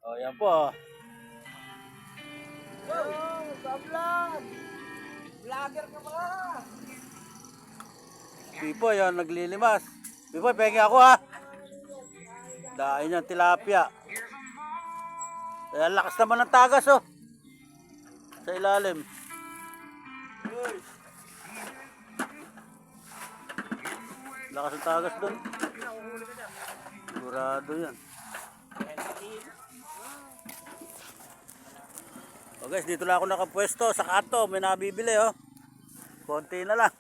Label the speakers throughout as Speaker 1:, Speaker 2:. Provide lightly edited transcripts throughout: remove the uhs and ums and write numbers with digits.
Speaker 1: Oh, yan po. Oh.
Speaker 2: Oh, vlog! Vlogger ka ba?
Speaker 1: Pipoy, yan, naglilimas. Pipoy, pengi ako ha. Dahil niyang tilapia. Kaya lakas naman ng tagas oh. Sa ilalim. Lakas ng tagas doon. Sigurado yan. O guys, dito lang ako nakapwesto sa kanto. May nabibili oh. Konti na lang.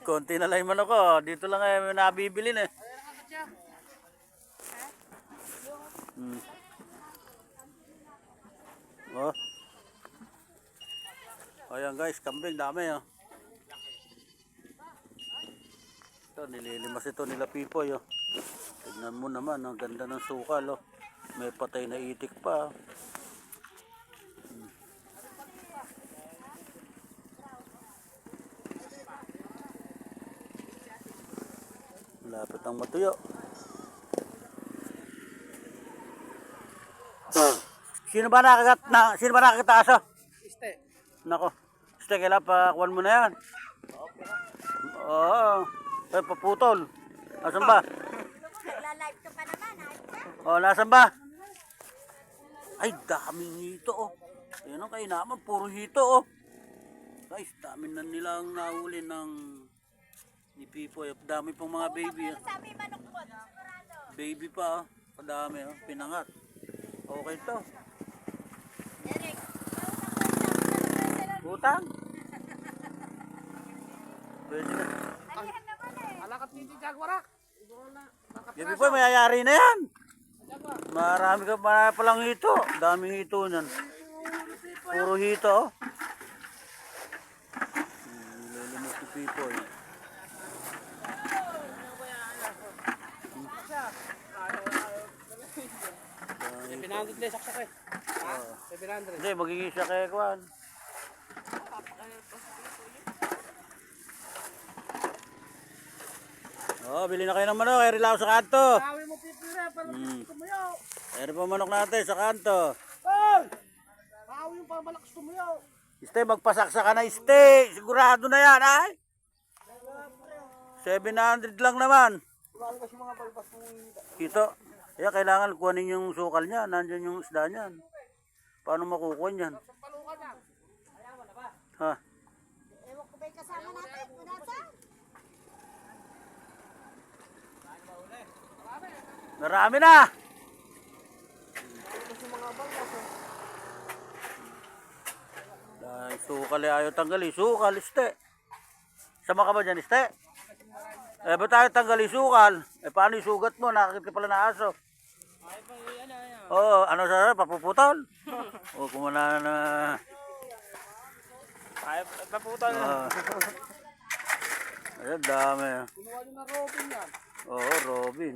Speaker 1: Konti na lang yung manok ko. Dito lang may nabibili na eh. Oh. Ayan guys, kambing dami oh. Ito, nililimas ito nila Pipoy oh. Tignan mo naman, ang ganda ng sukal oh. May patay na itik pa. Malapit ang matuyo. Sino ba nakakataas?
Speaker 2: Iste.
Speaker 1: Nako. Ste, kailan pa kuwan mo na yan? Oo. Ay, paputol. Nasaan ba?
Speaker 3: Nagla-live ka pa naman, ha?
Speaker 1: Oh, nasaan ba? Ay, daming hito oh. Ayan ang kayo naman, puro hito oh. Guys, dami na nilang nahuli ng ni Pipoy. Dami pang mga baby.
Speaker 3: Sabi manok po, sigurado.
Speaker 1: Baby pa oh. Kadami oh. Pinangat. Okay to.
Speaker 3: Eric,
Speaker 1: Utang. Pwede na.
Speaker 3: alihan naman eh.
Speaker 2: Alakat ni Jaguarak.
Speaker 1: Yung Pipoy, mayayari na yan. Marami pa lang hito. Daming hito niyan. Puro hito oh. Nililimos si Pipoy.
Speaker 2: Pinandot na saksak eh. Ha? 700.
Speaker 1: Hindi, magiging siya kay Kwan. Oh, bili na kayo ng manok. Kaya rin sa kanto.
Speaker 2: Tawi mo pipila para tumuyo.
Speaker 1: Kaya pa manok natin sa kanto.
Speaker 2: Hoy! Tawi yung para malakas tumuyo.
Speaker 1: Este, magpasaksa ka na este. Sigurado na yan, ay. 700 lang naman.
Speaker 2: Wala kasi mga balbas mo.
Speaker 1: Ito. Kaya kailangan kuhanin yung sukal niya. Nandyan yung isda niyan. Paano makukuha niyan? Ha?
Speaker 3: Ewan ko ba'y kasama natin? Unasa?
Speaker 1: Marami na. Dahil sukal eh, ayaw tanggalin. Sukal, este. Sama ka ba dyan, este? Eh, ba't tayo tanggalin sukal? Eh, paano yung sugat mo? Nakakita pala na aso. Oo, ano sa papuputol? O, kumana na.
Speaker 2: Ay, paputol na.
Speaker 1: Ayan, dami.
Speaker 2: Kinuha nyo na Robin yan.
Speaker 1: Oo, Robin.